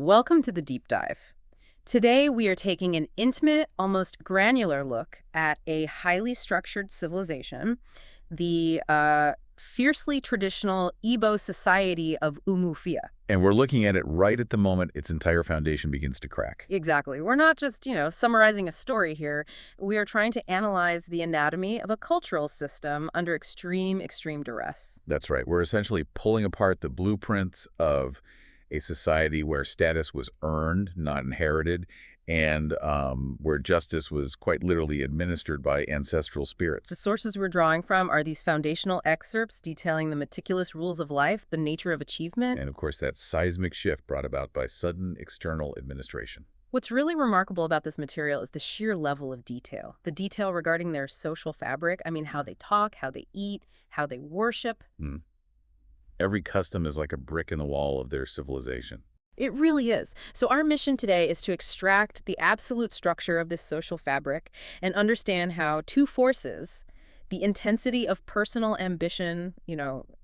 Welcome to the deep dive. Today we are taking an intimate, almost granular look at a highly structured civilization, the fiercely traditional Igbo society of Umuofia. And we're looking at it right at the moment its entire foundation begins to crack. Exactly. We're not just, summarizing a story here. We are trying to analyze the anatomy of a cultural system under extreme duress. That's right. We're essentially pulling apart the blueprints of a society where status was earned, not inherited, and where justice was quite literally administered by ancestral spirits. The sources we're drawing from are these foundational excerpts detailing the meticulous rules of life, the nature of achievement. And of course, that seismic shift brought about by sudden external administration. What's really remarkable about this material is the sheer level of detail. The detail regarding their social fabric, how they talk, how they eat, how they worship. Every custom is like a brick in the wall of their civilization. It really is. So our mission today is to extract the absolute structure of this social fabric and understand how two forces, the intensity of personal ambition,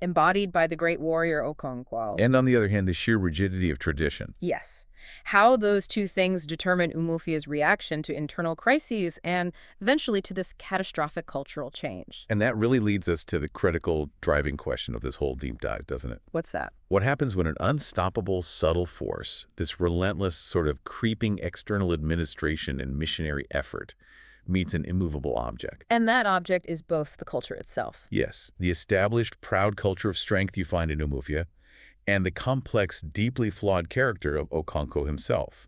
embodied by the great warrior Okonkwo. And on the other hand, the sheer rigidity of tradition. Yes. How those two things determine Umuofia's reaction to internal crises and eventually to this catastrophic cultural change. And that really leads us to the critical driving question of this whole deep dive, doesn't it? What's that? What happens when an unstoppable, subtle force, this relentless sort of creeping external administration and missionary effort, meets an immovable object? And that object is both the culture itself. Yes, the established, proud culture of strength you find in Umuofia, and the complex, deeply flawed character of Okonkwo himself.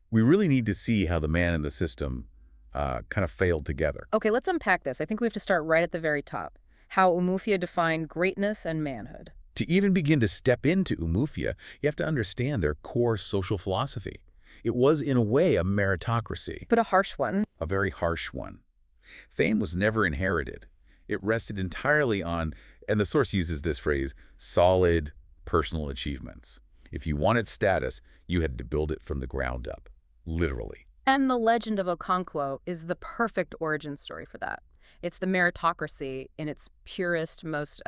We really need to see how the man and the system kind of failed together. Okay, let's unpack this. I think we have to start right at the very top. How Umuofia defined greatness and manhood. To even begin to step into Umuofia, you have to understand their core social philosophy. It was, in a way, a meritocracy. But a harsh one. A very harsh one. Fame was never inherited. It rested entirely on, and the source uses this phrase, solid personal achievements. If you wanted status, you had to build it from the ground up, literally. And the legend of Okonkwo is the perfect origin story for that. It's the meritocracy in its purest, most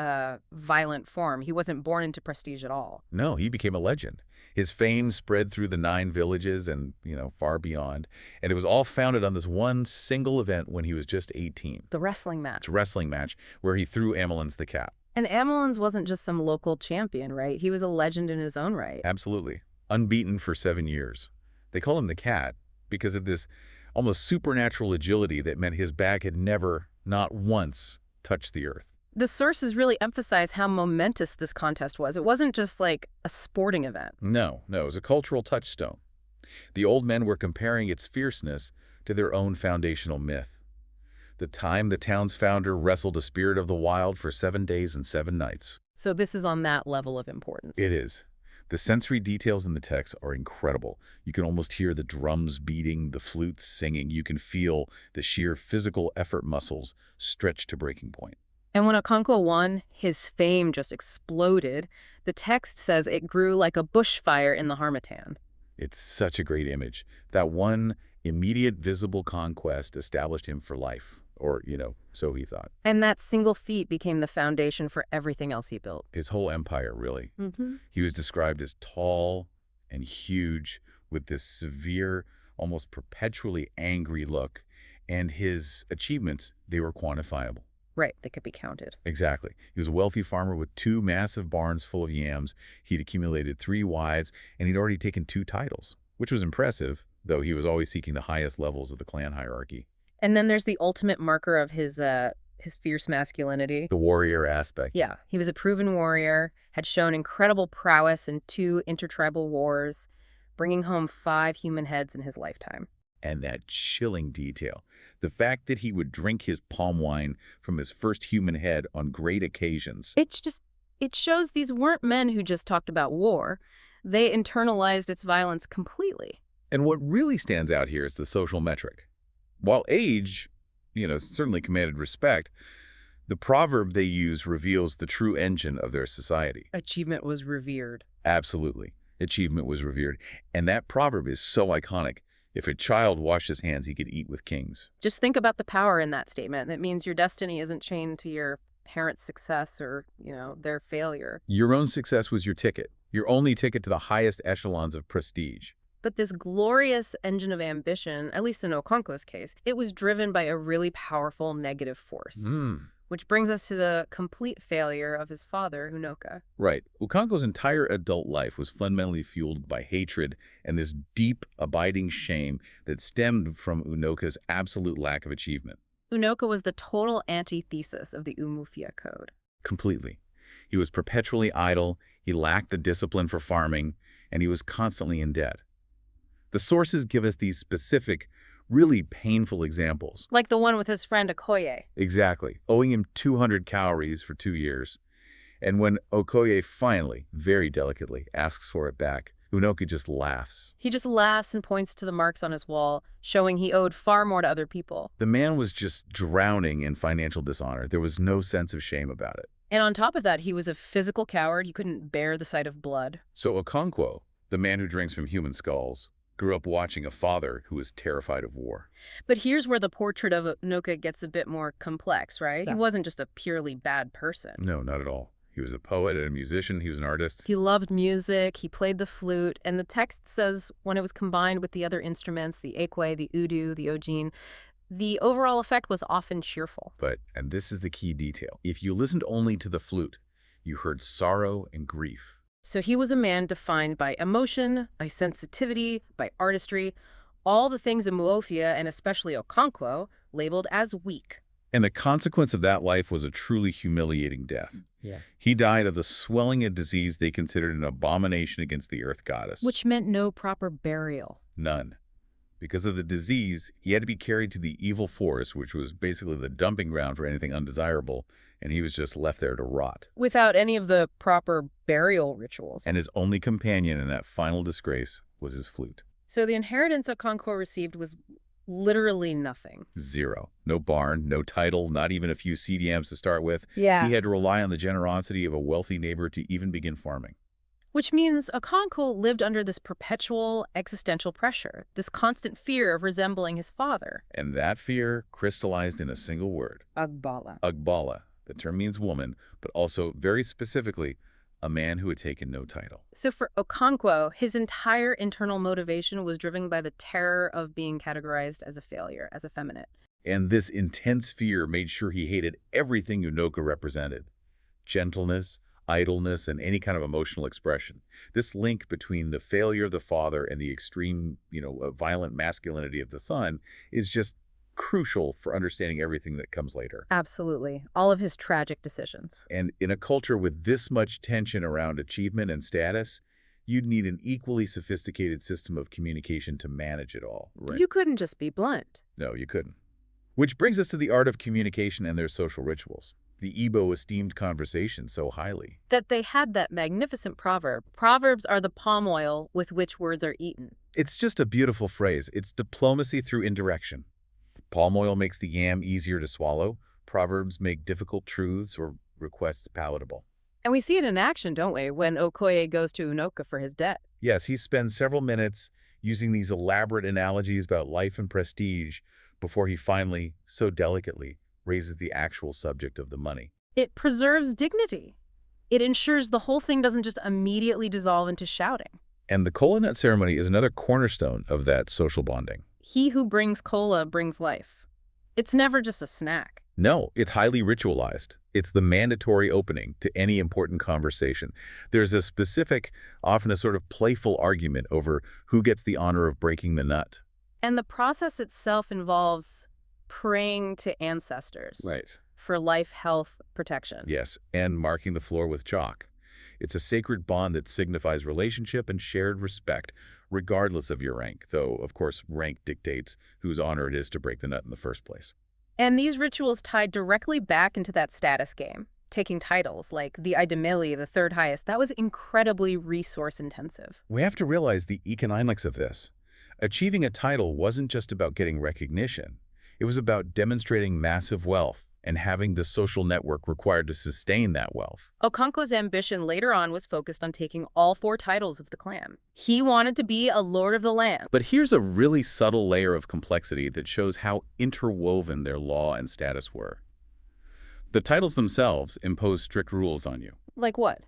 violent form. He wasn't born into prestige at all. No, he became a legend. His fame spread through the 9 villages and, far beyond. And it was all founded on this one single event when he was just 18. The wrestling match. It's a wrestling match where he threw Amelin's the cat. And Amelin's wasn't just some local champion, right? He was a legend in his own right. Absolutely. Unbeaten for 7 years. They call him the cat because of this almost supernatural agility that meant his back had never, not once, touched the earth. The sources really emphasize how momentous this contest was. It wasn't just like a sporting event. No, it was a cultural touchstone. The old men were comparing its fierceness to their own foundational myth. The time the town's founder wrestled a spirit of the wild for 7 days and 7 nights. So this is on that level of importance. It is. The sensory details in the text are incredible. You can almost hear the drums beating, the flutes singing. You can feel the sheer physical effort muscles stretched to breaking point. And when Okonkwo won, his fame just exploded. The text says it grew like a bushfire in the harmattan. It's such a great image. That one immediate visible conquest established him for life. Or, so he thought. And that single feat became the foundation for everything else he built. His whole empire, really. He was described as tall and huge with this severe, almost perpetually angry look. And his achievements, they were quantifiable. Right, they could be counted. Exactly. He was a wealthy farmer with 2 massive barns full of yams. He'd accumulated 3 wives, and he'd already taken 2 titles, which was impressive, though he was always seeking the highest levels of the clan hierarchy. And then there's the ultimate marker of his fierce masculinity. The warrior aspect. Yeah, he was a proven warrior, had shown incredible prowess in 2 intertribal wars, bringing home 5 human heads in his lifetime. And that chilling detail, the fact that he would drink his palm wine from his first human head on great occasions. It shows these weren't men who just talked about war. They internalized its violence completely. And what really stands out here is the social metric. While age, certainly commanded respect, the proverb they use reveals the true engine of their society. Achievement was revered. Absolutely. Achievement was revered. And that proverb is so iconic. If a child washed his hands, he could eat with kings. Just think about the power in that statement. That means your destiny isn't chained to your parent's success or, their failure. Your own success was your ticket, your only ticket to the highest echelons of prestige. But this glorious engine of ambition, at least in Okonkwo's case, it was driven by a really powerful negative force. Which brings us to the complete failure of his father, Unoka. Right. Okonkwo's entire adult life was fundamentally fueled by hatred and this deep, abiding shame that stemmed from Unoka's absolute lack of achievement. Unoka was the total antithesis of the Umuofia code. Completely. He was perpetually idle, he lacked the discipline for farming, and he was constantly in debt. The sources give us these specific, really painful examples. Like the one with his friend Okoye. Exactly, owing him 200 cowries for 2 years. And when Okoye finally, very delicately, asks for it back, Unoka just laughs. He just laughs and points to the marks on his wall, showing he owed far more to other people. The man was just drowning in financial dishonor. There was no sense of shame about it. And on top of that, he was a physical coward. He couldn't bear the sight of blood. So Okonkwo, the man who drinks from human skulls, grew up watching a father who was terrified of war. But here's where the portrait of Unoka gets a bit more complex, right? He wasn't just a purely bad person. No, not at all. He was a poet and a musician. He was an artist. He loved music. He played the flute. And the text says when it was combined with the other instruments, the ekwe, the udu, the ojin, the overall effect was often cheerful. But, and this is the key detail, if you listened only to the flute, you heard sorrow and grief. So he was a man defined by emotion, by sensitivity, by artistry, all the things Umuofia, and especially Okonkwo, labeled as weak. And the consequence of that life was a truly humiliating death. Yeah. He died of the swelling of disease they considered an abomination against the earth goddess. Which meant no proper burial. None. Because of the disease, he had to be carried to the evil forest, which was basically the dumping ground for anything undesirable, and he was just left there to rot. Without any of the proper burial rituals. And his only companion in that final disgrace was his flute. So the inheritance Okonkwo received was literally nothing. Zero. No barn, no title, not even a few CDMs to start with. Yeah. He had to rely on the generosity of a wealthy neighbor to even begin farming. Which means Okonkwo lived under this perpetual existential pressure, this constant fear of resembling his father. And that fear crystallized in a single word. Agbala. Agbala. The term means woman, but also, very specifically, a man who had taken no title. So for Okonkwo, his entire internal motivation was driven by the terror of being categorized as a failure, as effeminate. And this intense fear made sure he hated everything Unoka represented. Gentleness, idleness, and any kind of emotional expression. This link between the failure of the father and the extreme, violent masculinity of the son is just crucial for understanding everything that comes later. Absolutely. All of his tragic decisions. And in a culture with this much tension around achievement and status, you'd need an equally sophisticated system of communication to manage it all. Right? You couldn't just be blunt. No, you couldn't. Which brings us to the art of communication and their social rituals. The Igbo esteemed conversation so highly. That they had that magnificent proverb. Proverbs are the palm oil with which words are eaten. It's just a beautiful phrase. It's diplomacy through indirection. Palm oil makes the yam easier to swallow. Proverbs make difficult truths or requests palatable. And we see it in action, don't we, when Okoye goes to Unoka for his debt. Yes, he spends several minutes using these elaborate analogies about life and prestige before he finally, so delicately, raises the actual subject of the money. It preserves dignity. It ensures the whole thing doesn't just immediately dissolve into shouting. And the kola nut ceremony is another cornerstone of that social bonding. He who brings kola brings life. It's never just a snack. No, it's highly ritualized. It's the mandatory opening to any important conversation. There's a specific, often a sort of playful argument over who gets the honor of breaking the nut. And the process itself involves praying to ancestors. Right. For life, health, protection. Yes, and marking the floor with chalk. It's a sacred bond that signifies relationship and shared respect, regardless of your rank, though, of course, rank dictates whose honor it is to break the nut in the first place. And these rituals tied directly back into that status game. Taking titles like the Idemili, the third highest, that was incredibly resource-intensive. We have to realize the economics of this. Achieving a title wasn't just about getting recognition. It was about demonstrating massive wealth and having the social network required to sustain that wealth. Okonkwo's ambition later on was focused on taking all 4 titles of the clan. He wanted to be a lord of the land. But here's a really subtle layer of complexity that shows how interwoven their law and status were. The titles themselves impose strict rules on you. Like what?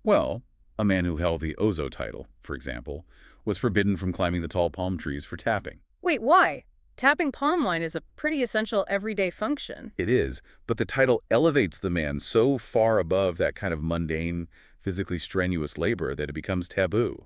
Well, a man who held the Ozo title, for example, was forbidden from climbing the tall palm trees for tapping. Wait, why? Tapping palm wine is a pretty essential everyday function. It is, but the title elevates the man so far above that kind of mundane, physically strenuous labor that it becomes taboo.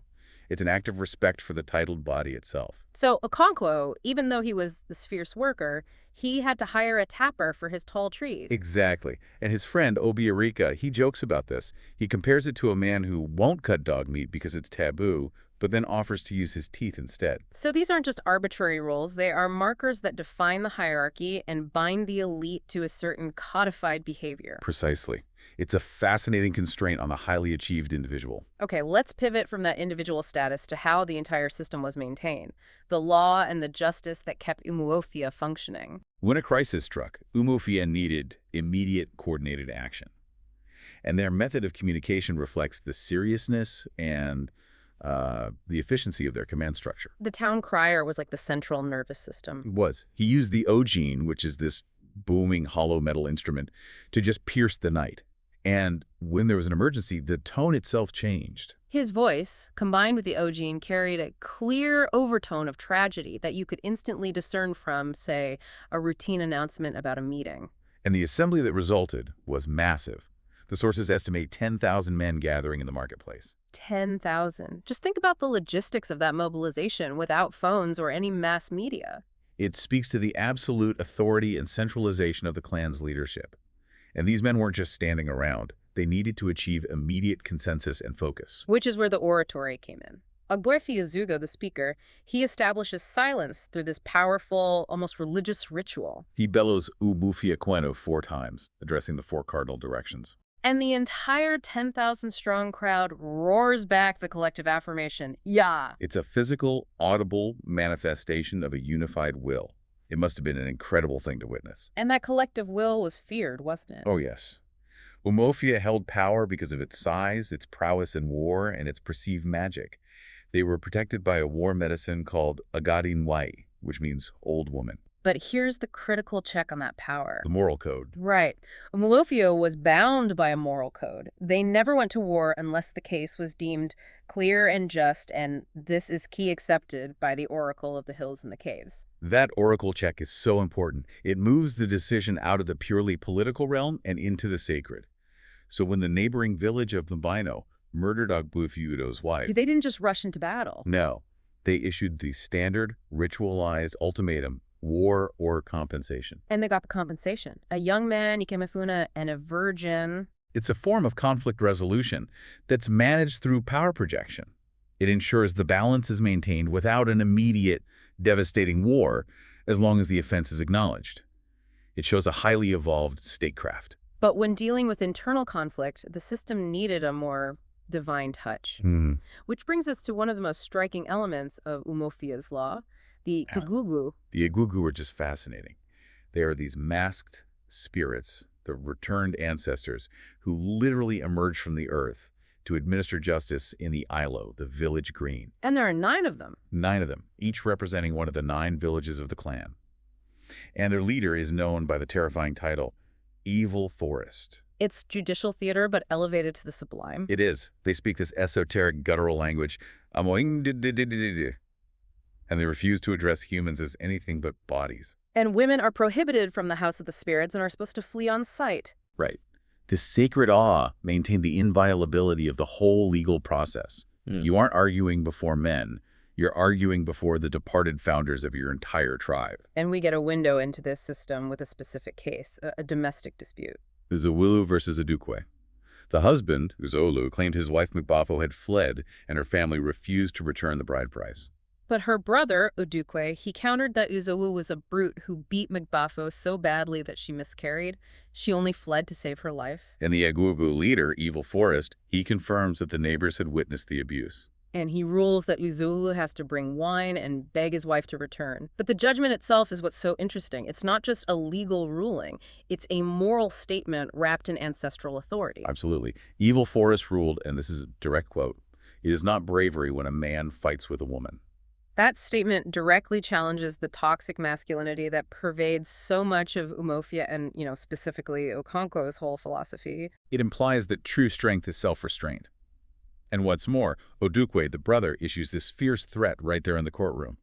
It's an act of respect for the titled body itself. So Okonkwo, even though he was this fierce worker, he had to hire a tapper for his tall trees. Exactly. And his friend, Obiarika, he jokes about this. He compares it to a man who won't cut dog meat because it's taboo, but then offers to use his teeth instead. So these aren't just arbitrary rules, they are markers that define the hierarchy and bind the elite to a certain codified behavior. Precisely. It's a fascinating constraint on the highly achieved individual. Okay, let's pivot from that individual status to how the entire system was maintained, the law and the justice that kept Umuofia functioning. When a crisis struck, Umuofia needed immediate coordinated action. And their method of communication reflects the seriousness and the efficiency of their command structure. The town crier was like the central nervous system. It was. He used the ogene, which is this booming hollow metal instrument, to just pierce the night. And when there was an emergency, the tone itself changed. His voice, combined with the ogene, carried a clear overtone of tragedy that you could instantly discern from, say, a routine announcement about a meeting. And the assembly that resulted was massive. The sources estimate 10,000 men gathering in the marketplace. 10,000. Just think about the logistics of that mobilization without phones or any mass media. It speaks to the absolute authority and centralization of the clan's leadership. And these men weren't just standing around. They needed to achieve immediate consensus and focus. Which is where the oratory came in. Ogbuefi, the speaker, he establishes silence through this powerful, almost religious ritual. He bellows Ubufia Queno 4 times, addressing the 4 cardinal directions. And the entire 10,000-strong crowd roars back the collective affirmation, "Ya!" It's a physical, audible manifestation of a unified will. It must have been an incredible thing to witness. And that collective will was feared, wasn't it? Oh, yes. Umuofia held power because of its size, its prowess in war, and its perceived magic. They were protected by a war medicine called Agadi Nwai, which means old woman. But here's the critical check on that power. The moral code. Right. Umuofia was bound by a moral code. They never went to war unless the case was deemed clear and just, and this is key accepted by the Oracle of the Hills and the Caves. That oracle check is so important. It moves the decision out of the purely political realm and into the sacred. So when the neighboring village of Mbino murdered Ogbuefiudo's wife... They didn't just rush into battle. No. They issued the standard, ritualized ultimatum: war or compensation. And they got the compensation. A young man, Ikemefuna, and a virgin. It's a form of conflict resolution that's managed through power projection. It ensures the balance is maintained without an immediate, devastating war, as long as the offense is acknowledged. It shows a highly evolved statecraft. But when dealing with internal conflict, the system needed a more divine touch. Which brings us to one of the most striking elements of Umuofia's law, the egwugwu. The egwugwu are just fascinating. They are these masked spirits, the returned ancestors, who literally emerge from the earth to administer justice in the Ilo, the village green. And there are 9 of them. 9 of them, each representing one of the 9 villages of the clan. And their leader is known by the terrifying title, Evil Forest. It's judicial theater, but elevated to the sublime. It is. They speak this esoteric, guttural language, and they refuse to address humans as anything but bodies. And women are prohibited from the House of the Spirits and are supposed to flee on sight. Right. This sacred awe maintained the inviolability of the whole legal process. You aren't arguing before men. You're arguing before the departed founders of your entire tribe. And we get a window into this system with a specific case, a domestic dispute. Uzawulu versus Adukwe. The husband, Uzolu, claimed his wife Mgbafo had fled and her family refused to return the bride price. But her brother, Udukwe, he countered that Uzolu was a brute who beat Mgbafo so badly that she miscarried. She only fled to save her life. And the Egwugwu leader, Evil Forest, he confirms that the neighbors had witnessed the abuse. And he rules that Uzolu has to bring wine and beg his wife to return. But the judgment itself is what's so interesting. It's not just a legal ruling. It's a moral statement wrapped in ancestral authority. Absolutely. Evil Forest ruled, and this is a direct quote, "It is not bravery when a man fights with a woman. That statement directly challenges the toxic masculinity that pervades so much of Umuofia and, specifically Okonkwo's whole philosophy. It implies that true strength is self-restraint. And what's more, Odukwe, the brother, issues this fierce threat right there in the courtroom.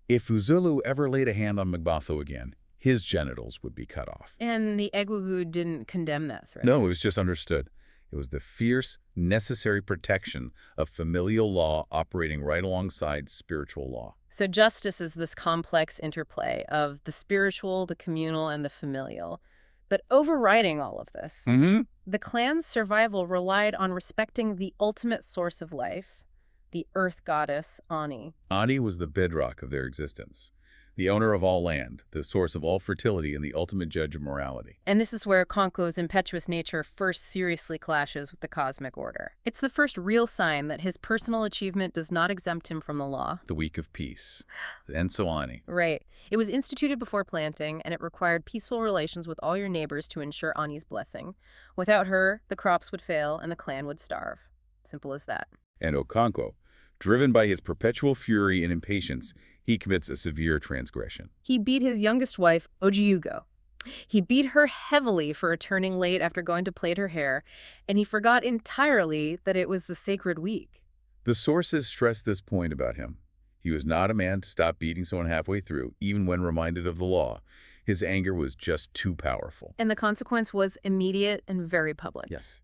If Uzulu ever laid a hand on Mgbatho again, his genitals would be cut off. And the egwugwu didn't condemn that threat. No, it was just understood. It was the fierce, necessary protection of familial law operating right alongside spiritual law. So justice is this complex interplay of the spiritual, the communal, and the familial. But overriding all of this, the clan's survival relied on respecting the ultimate source of life, the earth goddess, Ani. Ani was the bedrock of their existence, the owner of all land, the source of all fertility, and the ultimate judge of morality. And this is where Okonkwo's impetuous nature first seriously clashes with the cosmic order. It's the first real sign that his personal achievement does not exempt him from the law. The week of peace, and so Ani. Right. It was instituted before planting, and it required peaceful relations with all your neighbors to ensure Ani's blessing. Without her, the crops would fail and the clan would starve. Simple as that. And Okonkwo, driven by his perpetual fury and impatience, he commits a severe transgression. He beat his youngest wife, Ojiugo. He beat her heavily for returning late after going to plait her hair, and he forgot entirely that it was the sacred week. The sources stress this point about him. He was not a man to stop beating someone halfway through, even when reminded of the law. His anger was just too powerful. And the consequence was immediate and very public. Yes.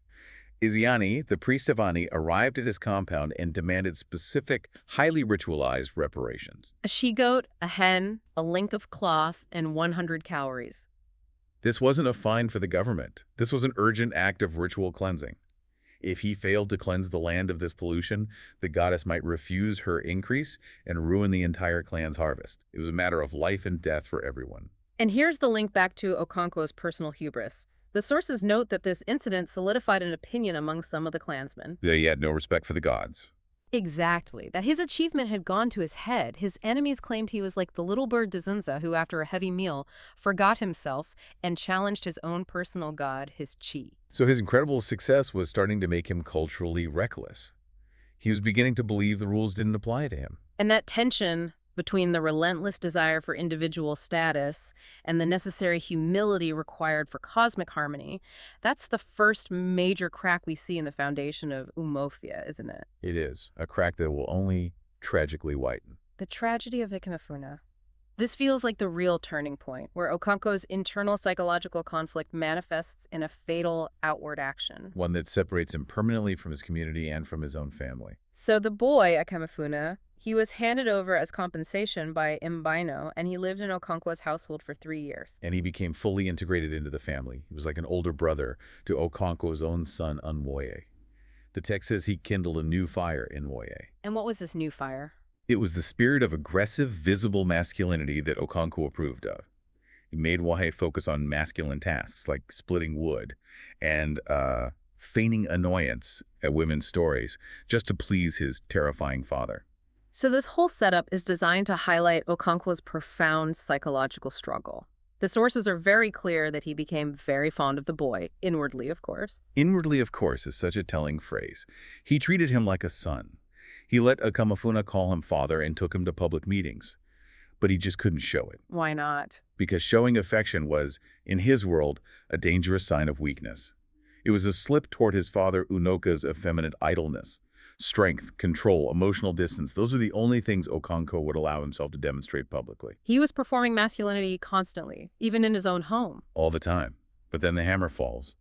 Iziani, the priest of Ani, arrived at his compound and demanded specific, highly ritualized reparations. A she-goat, a hen, a link of cloth, and 100 cowries. This wasn't a fine for the government. This was an urgent act of ritual cleansing. If he failed to cleanse the land of this pollution, the goddess might refuse her increase and ruin the entire clan's harvest. It was a matter of life and death for everyone. And here's the link back to Okonkwo's personal hubris. The sources note that this incident solidified an opinion among some of the clansmen. He had no respect for the gods. Exactly. That his achievement had gone to his head. His enemies claimed he was like the little bird Dzinza who, after a heavy meal, forgot himself and challenged his own personal god, his chi. So his incredible success was starting to make him culturally reckless. He was beginning to believe the rules didn't apply to him. And that tension between the relentless desire for individual status and the necessary humility required for cosmic harmony, that's the first major crack we see in the foundation of Umuofia, isn't it? It is, a crack that will only tragically whiten. The tragedy of Ikemefuna. This feels like the real turning point, where Okonkwo's internal psychological conflict manifests in a fatal outward action. One that separates him permanently from his community and from his own family. So the boy, Ikemefuna, he was handed over as compensation by Mbino, and he lived in Okonkwo's household for 3 years. And he became fully integrated into the family. He was like an older brother to Okonkwo's own son, Unwoye. The text says he kindled a new fire in Woye. And what was this new fire? It was the spirit of aggressive, visible masculinity that Okonkwo approved of. He made Wahe focus on masculine tasks like splitting wood and feigning annoyance at women's stories just to please his terrifying father. So this whole setup is designed to highlight Okonkwo's profound psychological struggle. The sources are very clear that he became very fond of the boy, inwardly, of course. Inwardly, of course, is such a telling phrase. He treated him like a son. He let Ikemefuna call him father and took him to public meetings. But he just couldn't show it. Why not? Because showing affection was, in his world, a dangerous sign of weakness. It was a slip toward his father Unoka's effeminate idleness. Strength, control, emotional distance, those are the only things Okonkwo would allow himself to demonstrate publicly. He was performing masculinity constantly, even in his own home. All the time. But then the hammer falls.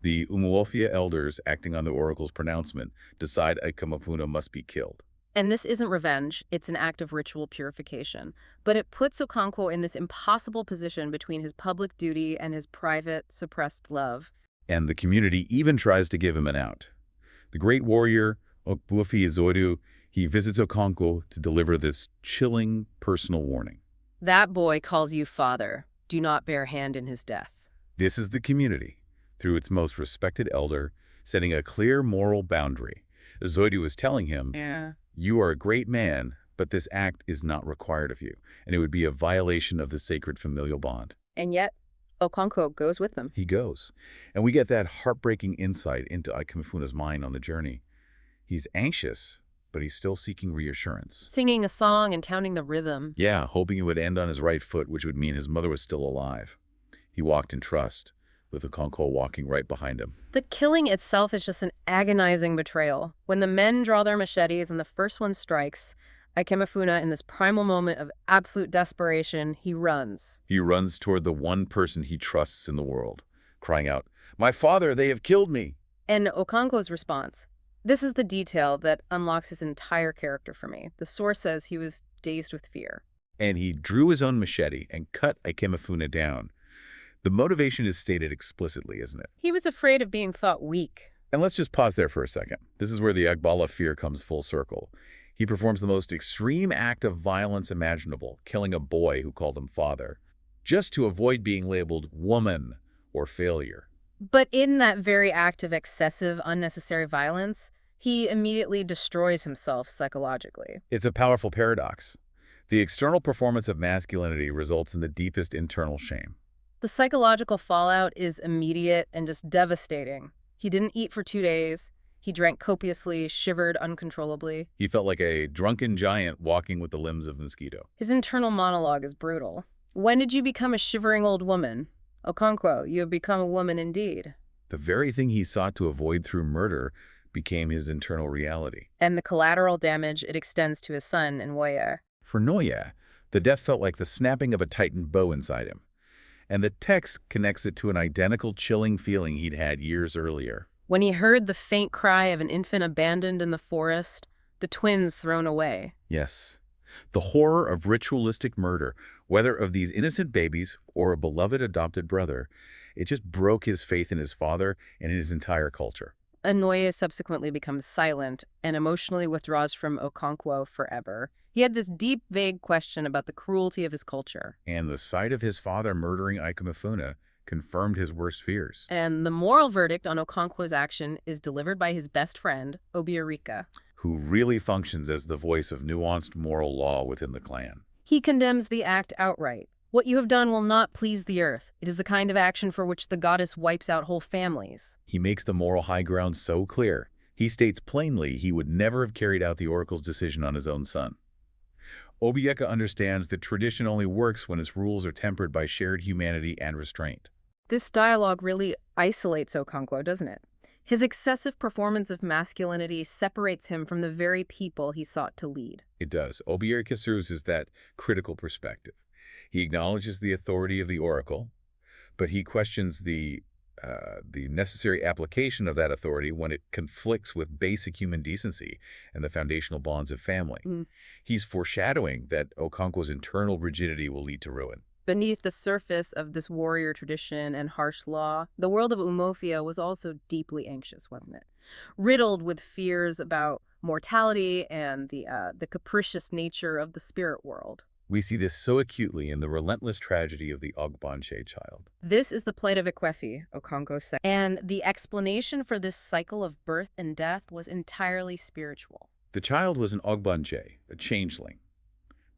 The Umuofia elders, acting on the oracle's pronouncement, decide Ikemefuna must be killed. And this isn't revenge, it's an act of ritual purification. But it puts Okonkwo in this impossible position between his public duty and his private, suppressed love. And the community even tries to give him an out. The great warrior, Umuofia Zoidu, he visits Okonkwo to deliver this chilling personal warning. That boy calls you father. Do not bear hand in his death. This is the community, through its most respected elder, setting a clear moral boundary. Zoidu is telling him, you are a great man, but this act is not required of you, and it would be a violation of the sacred familial bond. And yet, Okonkwo goes with them. He goes. And we get that heartbreaking insight into Ikemefuna's mind on the journey. He's anxious, but he's still seeking reassurance. Singing a song and counting the rhythm. Yeah, hoping it would end on his right foot, which would mean his mother was still alive. He walked in trust, with Okonkwo walking right behind him. The killing itself is just an agonizing betrayal. When the men draw their machetes and the first one strikes, Ikemefuna, in this primal moment of absolute desperation, he runs. He runs toward the one person he trusts in the world, crying out, "My father, they have killed me!" And Okonkwo's response. This is the detail that unlocks his entire character for me. The source says he was dazed with fear. And he drew his own machete and cut Ikemefuna down. The motivation is stated explicitly, isn't it? He was afraid of being thought weak. And let's just pause there for a second. This is where the Agbala fear comes full circle. He performs the most extreme act of violence imaginable, killing a boy who called him father, just to avoid being labeled woman or failure. But in that very act of excessive, unnecessary violence, he immediately destroys himself psychologically. It's a powerful paradox. The external performance of masculinity results in the deepest internal shame. The psychological fallout is immediate and just devastating. He didn't eat for 2 days. He drank copiously, shivered uncontrollably. He felt like a drunken giant walking with the limbs of a mosquito. His internal monologue is brutal. When did you become a shivering old woman? Okonkwo, you have become a woman indeed. The very thing he sought to avoid through murder became his internal reality. And the collateral damage it extends to his son, Nwoye. For Nwoye, the death felt like the snapping of a tightened bow inside him. And the text connects it to an identical chilling feeling he'd had years earlier. When he heard the faint cry of an infant abandoned in the forest, the twins thrown away. Yes. The horror of ritualistic murder, whether of these innocent babies or a beloved adopted brother, it just broke his faith in his father and in his entire culture. Nwoye subsequently becomes silent and emotionally withdraws from Okonkwo forever. He had this deep, vague question about the cruelty of his culture. And the sight of his father murdering Ikemefuna confirmed his worst fears. And the moral verdict on Okonkwo's action is delivered by his best friend, Obiorika, who really functions as the voice of nuanced moral law within the clan. He condemns the act outright. What you have done will not please the earth. It is the kind of action for which the goddess wipes out whole families. He makes the moral high ground so clear. He states plainly he would never have carried out the oracle's decision on his own son. Obieka understands that tradition only works when its rules are tempered by shared humanity and restraint. This dialogue really isolates Okonkwo, doesn't it? His excessive performance of masculinity separates him from the very people he sought to lead. It does. Obieka serves as that critical perspective. He acknowledges the authority of the oracle, but he questions the necessary application of that authority when it conflicts with basic human decency and the foundational bonds of family. He's foreshadowing that Okonkwo's internal rigidity will lead to ruin. Beneath the surface of this warrior tradition and harsh law, the world of Umuofia was also deeply anxious, wasn't it? Riddled with fears about mortality and the capricious nature of the spirit world. We see this so acutely in the relentless tragedy of the Ogbonche child. This is the plight of Ekwefi, Okonkwo said. And the explanation for this cycle of birth and death was entirely spiritual. The child was an Ogbonche, a changeling.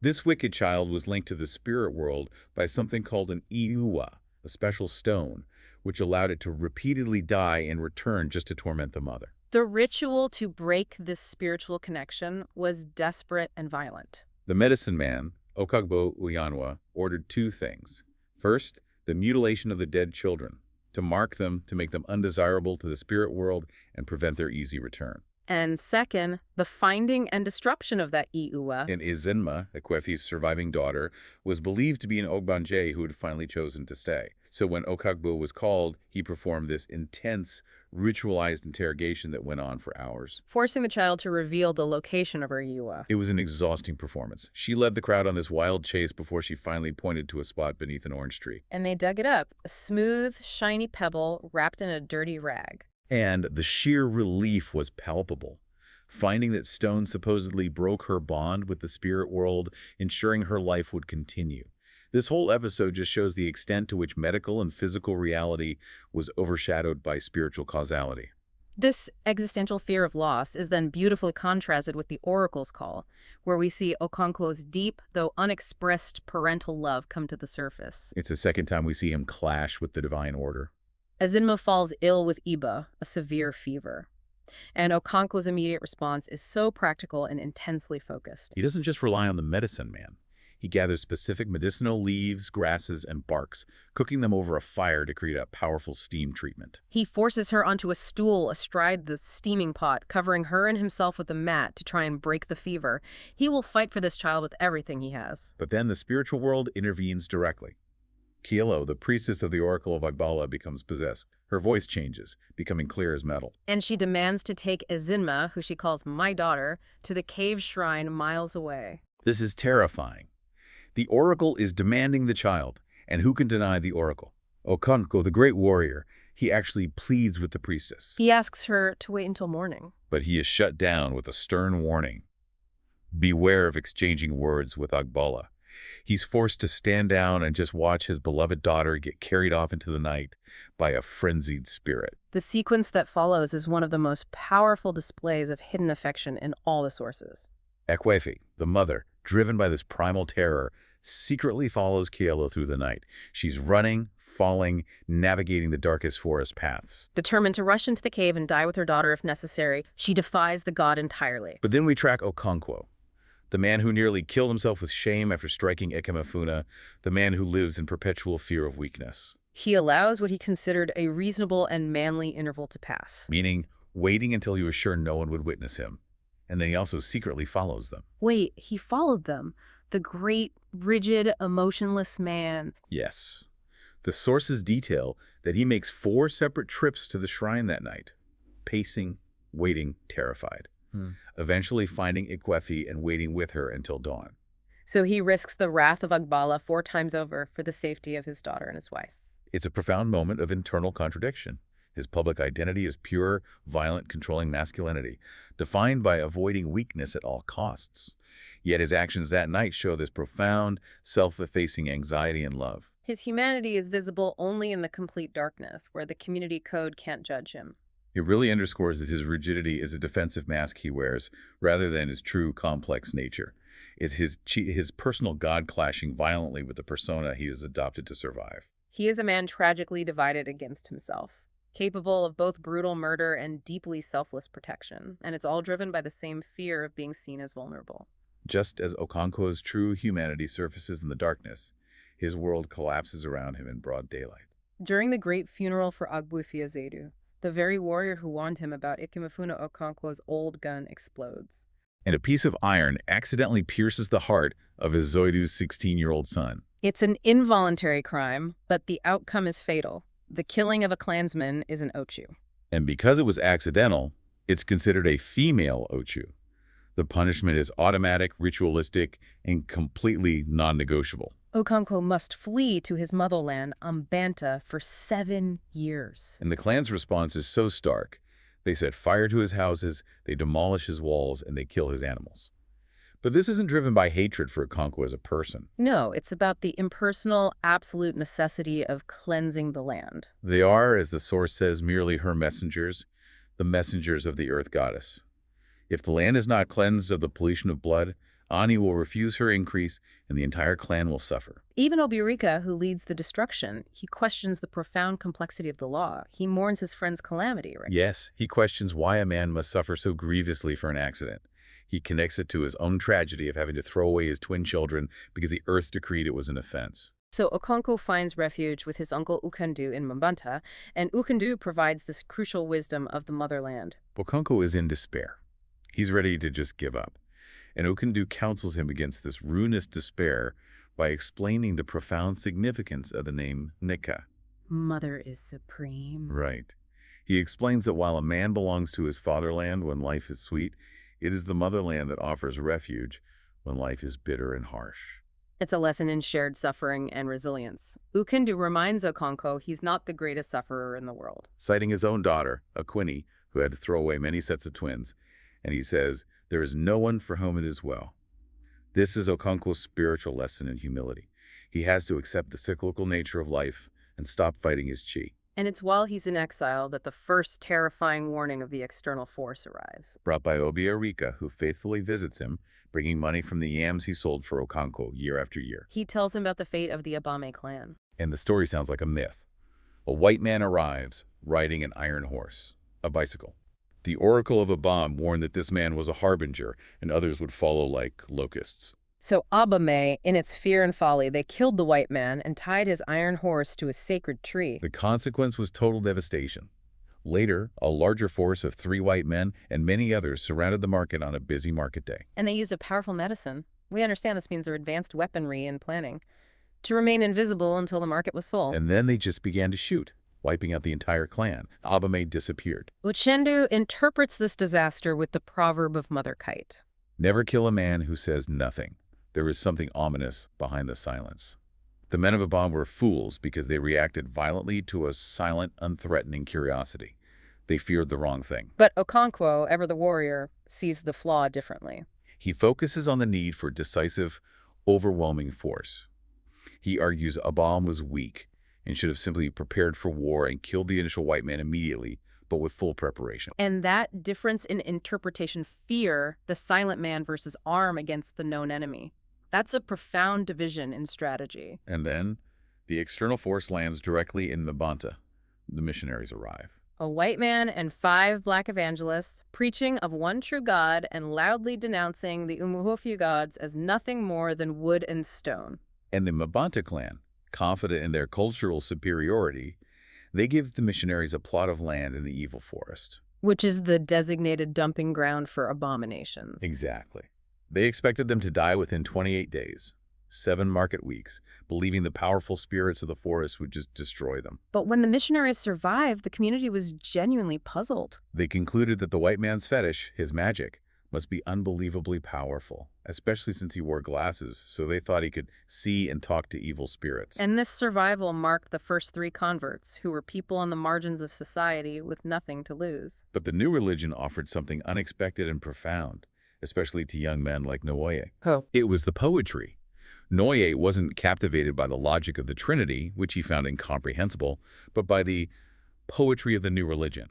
This wicked child was linked to the spirit world by something called an iuwa, a special stone, which allowed it to repeatedly die and return just to torment the mother. The ritual to break this spiritual connection was desperate and violent. The medicine man, Okagbo Uyanwa, ordered 2 things. First, the mutilation of the dead children, to mark them, to make them undesirable to the spirit world and prevent their easy return. And second, the finding and disruption of that iuwa. And Izenma, Ekwefi's surviving daughter, was believed to be an Ogbonje who had finally chosen to stay. So when Okagbo was called, he performed this intense, ritualized interrogation that went on for hours, forcing the child to reveal the location of her iuwa. It was an exhausting performance. She led the crowd on this wild chase before she finally pointed to a spot beneath an orange tree. And they dug it up, a smooth, shiny pebble wrapped in a dirty rag. And the sheer relief was palpable. Finding that stone supposedly broke her bond with the spirit world, ensuring her life would continue. This whole episode just shows the extent to which medical and physical reality was overshadowed by spiritual causality. This existential fear of loss is then beautifully contrasted with the oracle's call, where we see Okonkwo's deep, though unexpressed parental love come to the surface. It's the second time we see him clash with the divine order. Azinma falls ill with Iba, a severe fever. And Okonkwo's immediate response is so practical and intensely focused. He doesn't just rely on the medicine man. He gathers specific medicinal leaves, grasses, and barks, cooking them over a fire to create a powerful steam treatment. He forces her onto a stool astride the steaming pot, covering her and himself with a mat to try and break the fever. He will fight for this child with everything he has. But then the spiritual world intervenes directly. Kielo, the priestess of the Oracle of Agbala, becomes possessed. Her voice changes, becoming clear as metal. And she demands to take Ezinma, who she calls my daughter, to the cave shrine miles away. This is terrifying. The Oracle is demanding the child, and who can deny the Oracle? Okonkwo, the great warrior, he actually pleads with the priestess. He asks her to wait until morning. But he is shut down with a stern warning. Beware of exchanging words with Agbala. He's forced to stand down and just watch his beloved daughter get carried off into the night by a frenzied spirit. The sequence that follows is one of the most powerful displays of hidden affection in all the sources. Egwugwu, the mother, driven by this primal terror, secretly follows Kielo through the night. She's running, falling, navigating the darkest forest paths. Determined to rush into the cave and die with her daughter if necessary, she defies the god entirely. But then we track Okonkwo, the man who nearly killed himself with shame after striking Ekemefuna, the man who lives in perpetual fear of weakness. He allows what he considered a reasonable and manly interval to pass. Meaning, waiting until he was sure no one would witness him. And then he also secretly follows them. Wait, he followed them. The great, rigid, emotionless man. Yes. The sources detail that he makes 4 separate trips to the shrine that night, pacing, waiting, terrified. Eventually finding Egwugwu and waiting with her until dawn. So he risks the wrath of Agbala 4 times over for the safety of his daughter and his wife. It's a profound moment of internal contradiction. His public identity is pure, violent, controlling masculinity, defined by avoiding weakness at all costs. Yet his actions that night show this profound, self-effacing anxiety and love. His humanity is visible only in the complete darkness, where the community code can't judge him. It really underscores that his rigidity is a defensive mask he wears, rather than his true, complex nature. Is his personal God clashing violently with the persona he has adopted to survive. He is a man tragically divided against himself, capable of both brutal murder and deeply selfless protection, and it's all driven by the same fear of being seen as vulnerable. Just as Okonkwo's true humanity surfaces in the darkness, his world collapses around him in broad daylight. During the great funeral for Umuofia, the very warrior who warned him about Ikemefuna Okonkwo's old gun explodes. And a piece of iron accidentally pierces the heart of his Zoidu's 16-year-old son. It's an involuntary crime, but the outcome is fatal. The killing of a clansman is an ochu. And because it was accidental, it's considered a female ochu. The punishment is automatic, ritualistic, and completely non-negotiable. Okonkwo must flee to his motherland, Mbanta, for 7 years. And the clan's response is so stark. They set fire to his houses, they demolish his walls, and they kill his animals. But this isn't driven by hatred for Okonkwo as a person. No, it's about the impersonal, absolute necessity of cleansing the land. They are, as the source says, merely her messengers, the messengers of the earth goddess. If the land is not cleansed of the pollution of blood, Ani will refuse her increase, and the entire clan will suffer. Even Obirika, who leads the destruction, he questions the profound complexity of the law. He mourns his friend's calamity, right? Yes, he questions why a man must suffer so grievously for an accident. He connects it to his own tragedy of having to throw away his twin children because the earth decreed it was an offense. So Okonkwo finds refuge with his uncle Ukandu in Mbanta, and Ukandu provides this crucial wisdom of the motherland. Okonkwo is in despair. He's ready to just give up. And Ukandu counsels him against this ruinous despair by explaining the profound significance of the name Nika. Mother is supreme. Right. He explains that while a man belongs to his fatherland when life is sweet, it is the motherland that offers refuge when life is bitter and harsh. It's a lesson in shared suffering and resilience. Ukandu reminds Okonkwo he's not the greatest sufferer in the world. Citing his own daughter, Akwini, who had to throw away many sets of twins, and he says, "There is no one for whom it is well." This is Okonkwo's spiritual lesson in humility. He has to accept the cyclical nature of life and stop fighting his chi. And it's while he's in exile that the first terrifying warning of the external force arrives. Brought by Obirika, who faithfully visits him, bringing money from the yams he sold for Okonkwo year after year. He tells him about the fate of the Abame clan. And the story sounds like a myth. A white man arrives, riding an iron horse, a bicycle. The Oracle of Abam warned that this man was a harbinger, and others would follow like locusts. So Abame, in its fear and folly, they killed the white man and tied his iron horse to a sacred tree. The consequence was total devastation. Later, a larger force of 3 white men and many others surrounded the market on a busy market day. And they used a powerful medicine. We understand this means their advanced weaponry and planning to remain invisible until the market was full. And then they just began to shoot, wiping out the entire clan. Abame disappeared. Uchendu interprets this disaster with the proverb of Mother Kite. Never kill a man who says nothing. There is something ominous behind the silence. The men of Abam were fools because they reacted violently to a silent, unthreatening curiosity. They feared the wrong thing. But Okonkwo, ever the warrior, sees the flaw differently. He focuses on the need for decisive, overwhelming force. He argues Abam was weak and should have simply prepared for war and killed the initial white man immediately, but with full preparation. And that difference in interpretation, fear the silent man versus arm against the known enemy. That's a profound division in strategy. And then, the external force lands directly in Mbanta. The missionaries arrive. A white man and 5 black evangelists preaching of one true God and loudly denouncing the Umuofia gods as nothing more than wood and stone. And the Mbanta clan, confident in their cultural superiority, they give the missionaries a plot of land in the evil forest. Which is the designated dumping ground for abominations. Exactly. They expected them to die within 28 days, 7 market weeks, believing the powerful spirits of the forest would just destroy them. But when the missionaries survived, the community was genuinely puzzled. They concluded that the white man's fetish, his magic, must be unbelievably powerful, especially since he wore glasses, so they thought he could see and talk to evil spirits. And this survival marked the first 3 converts, who were people on the margins of society with nothing to lose. But the new religion offered something unexpected and profound, especially to young men like Noye. Oh. It was the poetry. Noye wasn't captivated by the logic of the Trinity, which he found incomprehensible, but by the poetry of the new religion.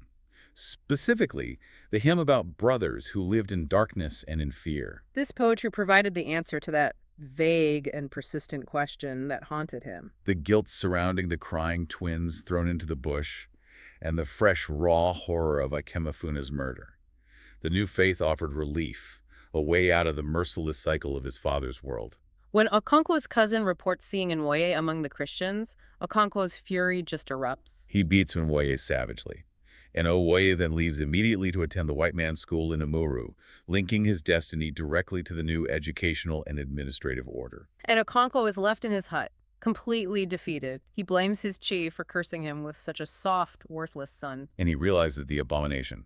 Specifically, the hymn about brothers who lived in darkness and in fear. This poetry provided the answer to that vague and persistent question that haunted him. The guilt surrounding the crying twins thrown into the bush, and the fresh, raw horror of Akemafuna's murder. The new faith offered relief, a way out of the merciless cycle of his father's world. When Okonkwo's cousin reports seeing Nwoye among the Christians, Okonkwo's fury just erupts. He beats Nwoye savagely, and Nwoye then leaves immediately to attend the white man's school in Amuru, linking his destiny directly to the new educational and administrative order. And Okonkwo is left in his hut, completely defeated. He blames his chief for cursing him with such a soft, worthless son. And he realizes the abomination.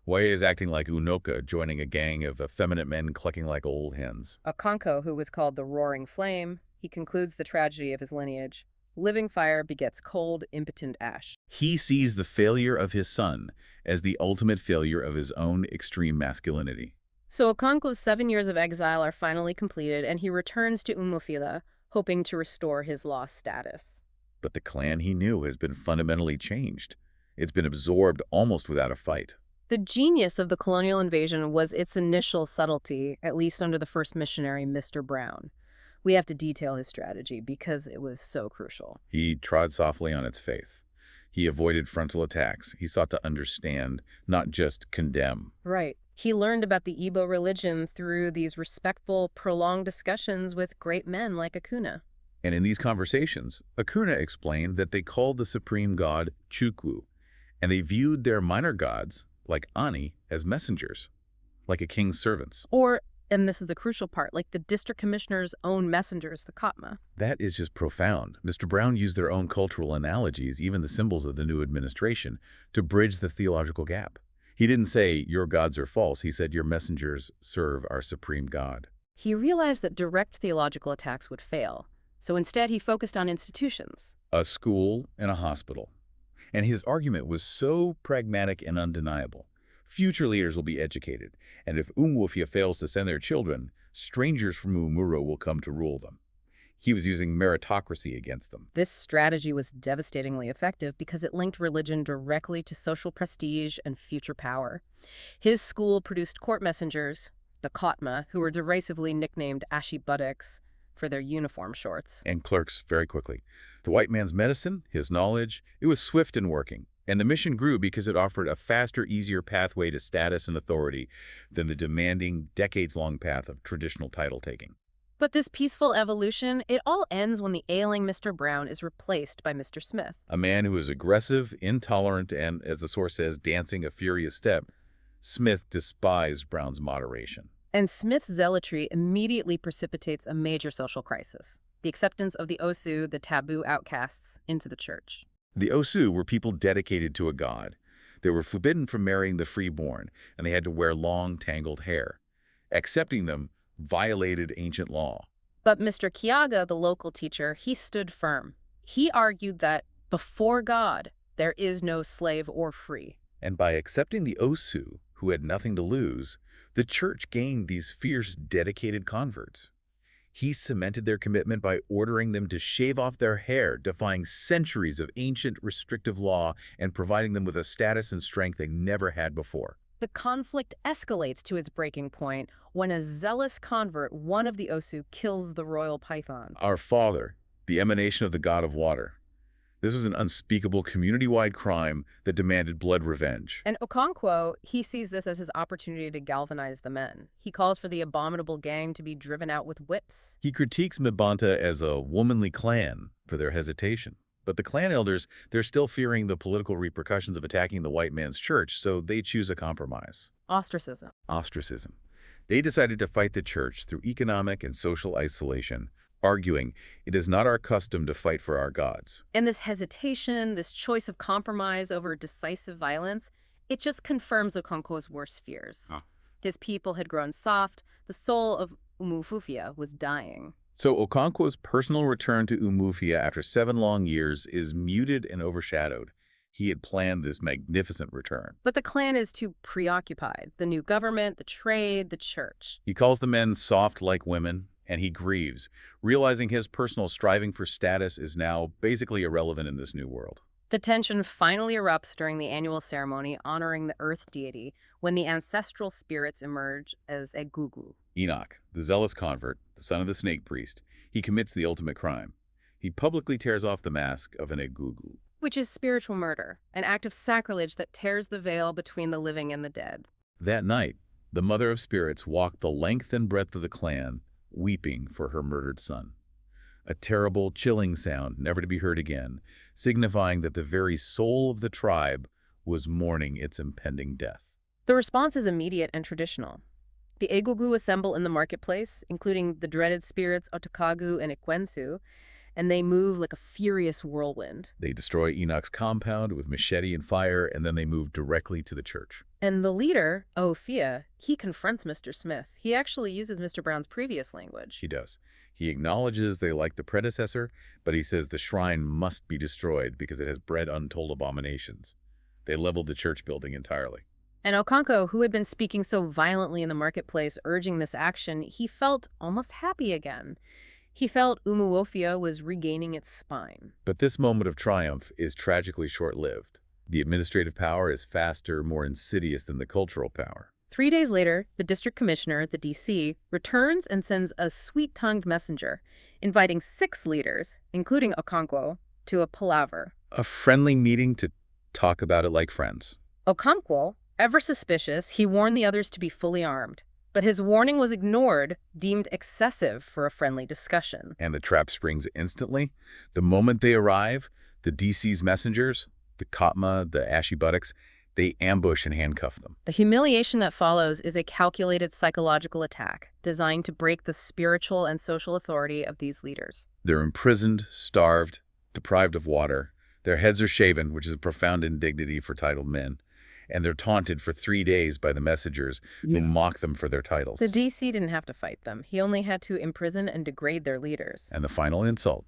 Nwoye is acting like Unoka, joining a gang of effeminate men clucking like old hens. Okonkwo, who was called the Roaring Flame, he concludes the tragedy of his lineage. Living fire begets cold, impotent ash. He sees the failure of his son as the ultimate failure of his own extreme masculinity. So Okonkwo's 7 years of exile are finally completed, and he returns to Umuofia, hoping to restore his lost status. But the clan he knew has been fundamentally changed. It's been absorbed almost without a fight. The genius of the colonial invasion was its initial subtlety, at least under the first missionary, Mr. Brown. We have to detail his strategy because it was so crucial. He trod softly on its faith. He avoided frontal attacks. He sought to understand, not just condemn. Right. He learned about the Igbo religion through these respectful, prolonged discussions with great men like Akuna. And in these conversations, Akuna explained that they called the supreme god Chukwu, and they viewed their minor gods, like Ani, as messengers, like a king's servants. Or, and this is the crucial part, like the district commissioner's own messengers, the Katma. That is just profound. Mr. Brown used their own cultural analogies, even the symbols of the new administration, to bridge the theological gap. He didn't say, your gods are false. He said, your messengers serve our supreme God. He realized that direct theological attacks would fail, so instead he focused on institutions. A school and a hospital. And his argument was so pragmatic and undeniable. Future leaders will be educated, and if Umuofia fails to send their children, strangers from Umuro will come to rule them. He was using meritocracy against them. This strategy was devastatingly effective because it linked religion directly to social prestige and future power. His school produced court messengers, the Katma, who were derisively nicknamed Ashi Buttocks for their uniform shorts. And clerks very quickly. The white man's medicine, his knowledge, it was swift and working. And the mission grew because it offered a faster, easier pathway to status and authority than the demanding, decades-long path of traditional title-taking. But this peaceful evolution, it all ends when the ailing Mr. Brown is replaced by Mr. Smith. A man who is aggressive, intolerant, and, as the source says, dancing a furious step. Smith despised Brown's moderation. And Smith's zealotry immediately precipitates a major social crisis: the acceptance of the Osu, the taboo outcasts, into the church. The Osu were people dedicated to a god. They were forbidden from marrying the freeborn, and they had to wear long, tangled hair. Accepting them violated ancient law. But Mr. Kiaga, the local teacher, he stood firm. He argued that before God, there is no slave or free. And by accepting the Osu, who had nothing to lose, the church gained these fierce, dedicated converts. He cemented their commitment by ordering them to shave off their hair, defying centuries of ancient restrictive law and providing them with a status and strength they never had before. The conflict escalates to its breaking point when a zealous convert, one of the Osu, kills the royal python. Our father, the emanation of the god of water. This was an unspeakable community-wide crime that demanded blood revenge. And Okonkwo, he sees this as his opportunity to galvanize the men. He calls for the abominable gang to be driven out with whips. He critiques Mbanta as a womanly clan for their hesitation. But the clan elders, they're still fearing the political repercussions of attacking the white man's church, so they choose a compromise. Ostracism. Ostracism. They decided to fight the church through economic and social isolation, arguing it is not our custom to fight for our gods. And this hesitation, this choice of compromise over decisive violence, it just confirms Okonkwo's worst fears. His people had grown soft. The soul of Umuofia was dying. So Okonkwo's personal return to Umuofia after 7 long years is muted and overshadowed. He had planned this magnificent return. But the clan is too preoccupied. The new government, the trade, the church. He calls the men soft like women, and he grieves, realizing his personal striving for status is now basically irrelevant in this new world. The tension finally erupts during the annual ceremony honoring the earth deity when the ancestral spirits emerge as egwugwu. Enoch, the zealous convert, the son of the snake priest, he commits the ultimate crime. He publicly tears off the mask of an egwugwu, which is spiritual murder, an act of sacrilege that tears the veil between the living and the dead. That night, the mother of spirits walked the length and breadth of the clan, weeping for her murdered son. A terrible, chilling sound, never to be heard again, signifying that the very soul of the tribe was mourning its impending death. The response is immediate and traditional. The egwugwu assemble in the marketplace, including the dreaded spirits Otokagu and Ikwensu, and they move like a furious whirlwind. They destroy Enoch's compound with machete and fire, and then they move directly to the church. And the leader, Umuofia, he confronts Mr. Smith. He actually uses Mr. Brown's previous language. He does. He acknowledges they like the predecessor, but he says the shrine must be destroyed because it has bred untold abominations. They leveled the church building entirely. And Okonkwo, who had been speaking so violently in the marketplace, urging this action, he felt almost happy again. He felt Umuofia was regaining its spine. But this moment of triumph is tragically short-lived. The administrative power is faster, more insidious than the cultural power. 3 days later, the district commissioner, the DC, returns and sends a sweet-tongued messenger, inviting 6 leaders, including Okonkwo, to a palaver. A friendly meeting to talk about it like friends. Okonkwo, ever suspicious, he warned the others to be fully armed. But his warning was ignored, deemed excessive for a friendly discussion. And the trap springs instantly. The moment they arrive, the DC's messengers, the Katma, the Ashy Buttocks, they ambush and handcuff them. The humiliation that follows is a calculated psychological attack designed to break the spiritual and social authority of these leaders. They're imprisoned, starved, deprived of water. Their heads are shaven, which is a profound indignity for titled men. And they're taunted for 3 days by the messengers who mock them for their titles. The DC didn't have to fight them. He only had to imprison and degrade their leaders. And the final insult,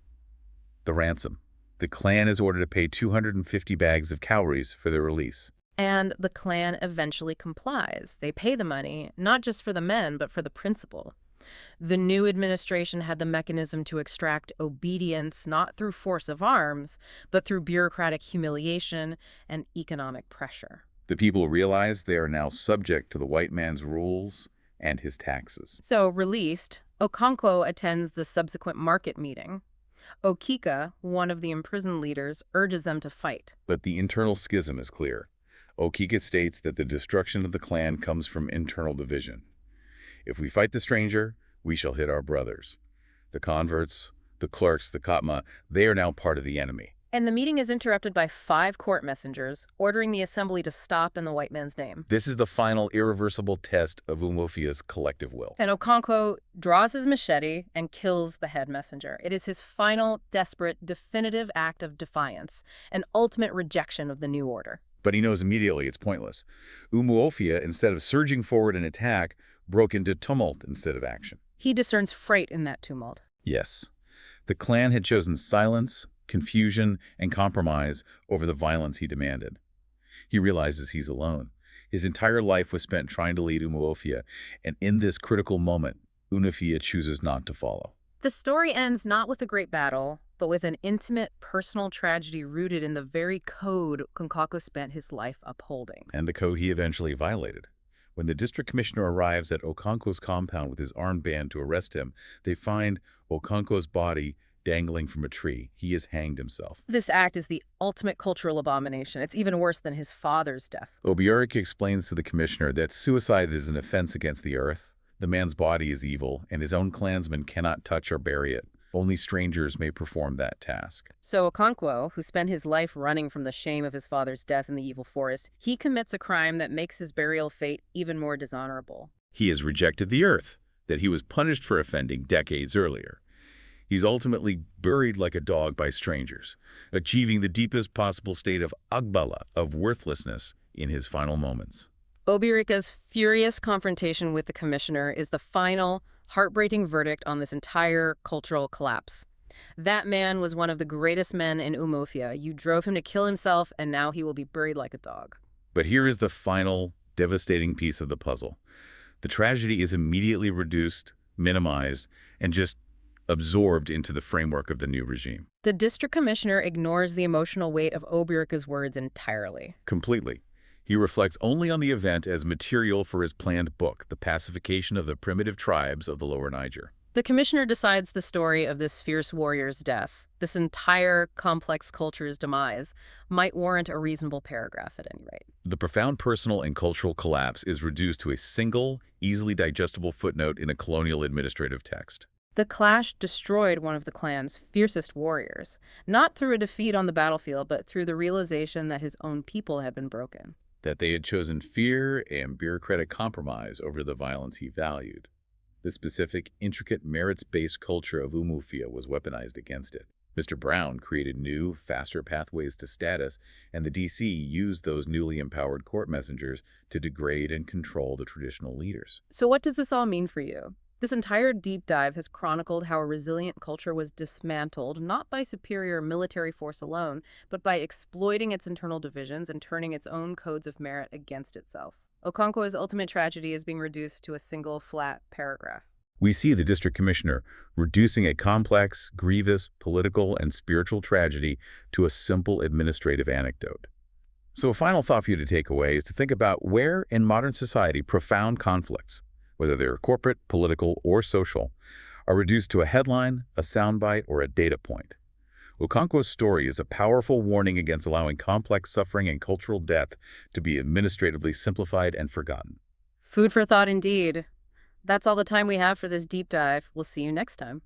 the ransom. The clan is ordered to pay 250 bags of cowries for their release. And the clan eventually complies. They pay the money, not just for the men, but for the principal. The new administration had the mechanism to extract obedience not through force of arms, but through bureaucratic humiliation and economic pressure. The people realize they are now subject to the white man's rules and his taxes. So, released, Okonkwo attends the subsequent market meeting. Okika, one of the imprisoned leaders, urges them to fight. But the internal schism is clear. Okika states that the destruction of the clan comes from internal division. If we fight the stranger, we shall hit our brothers. The converts, the clerks, the Katma, they are now part of the enemy. And the meeting is interrupted by 5 court messengers, ordering the assembly to stop in the white man's name. This is the final irreversible test of Umuofia's collective will. And Okonkwo draws his machete and kills the head messenger. It is his final, desperate, definitive act of defiance, an ultimate rejection of the new order. But he knows immediately it's pointless. Umuofia, instead of surging forward in attack, broke into tumult instead of action. He discerns freight in that tumult. Yes. The clan had chosen silence, confusion, and compromise over the violence he demanded. He realizes he's alone. His entire life was spent trying to lead Umuofia, and in this critical moment, Umuofia chooses not to follow. The story ends not with a great battle, but with an intimate, personal tragedy rooted in the very code Okonkwo spent his life upholding. And the code he eventually violated. When the district commissioner arrives at Okonkwo's compound with his armed band to arrest him, they find Okonkwo's body dangling from a tree. He has hanged himself. This act is the ultimate cultural abomination. It's even worse than his father's death. Obiorek explains to the commissioner that suicide is an offense against the earth. The man's body is evil, and his own clansmen cannot touch or bury it. Only strangers may perform that task. So Okonkwo, who spent his life running from the shame of his father's death in the evil forest, he commits a crime that makes his burial fate even more dishonorable. He has rejected the earth that he was punished for offending decades earlier. He's ultimately buried like a dog by strangers, achieving the deepest possible state of agbala, of worthlessness, in his final moments. Obirika's furious confrontation with the commissioner is the final, heartbreaking verdict on this entire cultural collapse. That man was one of the greatest men in Umuofia. You drove him to kill himself, and now he will be buried like a dog. But here is the final, devastating piece of the puzzle. The tragedy is immediately reduced, minimized, and just absorbed into the framework of the new regime. The district commissioner ignores the emotional weight of Obirika's words entirely. Completely. He reflects only on the event as material for his planned book, The Pacification of the Primitive Tribes of the Lower Niger. The commissioner decides the story of this fierce warrior's death, this entire complex culture's demise, might warrant a reasonable paragraph at any rate. The profound personal and cultural collapse is reduced to a single, easily digestible footnote in a colonial administrative text. The clash destroyed one of the clan's fiercest warriors, not through a defeat on the battlefield, but through the realization that his own people had been broken. That they had chosen fear and bureaucratic compromise over the violence he valued. The specific, intricate, merits-based culture of Umuofia was weaponized against it. Mr. Brown created new, faster pathways to status, and the DC used those newly empowered court messengers to degrade and control the traditional leaders. So what does this all mean for you? This entire deep dive has chronicled how a resilient culture was dismantled, not by superior military force alone, but by exploiting its internal divisions and turning its own codes of merit against itself. Okonkwo's ultimate tragedy is being reduced to a single, flat paragraph. We see the district commissioner reducing a complex, grievous, political, and spiritual tragedy to a simple administrative anecdote. So a final thought for you to take away is to think about where in modern society profound conflicts, whether they're corporate, political, or social, are reduced to a headline, a soundbite, or a data point. Okonkwo's story is a powerful warning against allowing complex suffering and cultural death to be administratively simplified and forgotten. Food for thought indeed. That's all the time we have for this deep dive. We'll see you next time.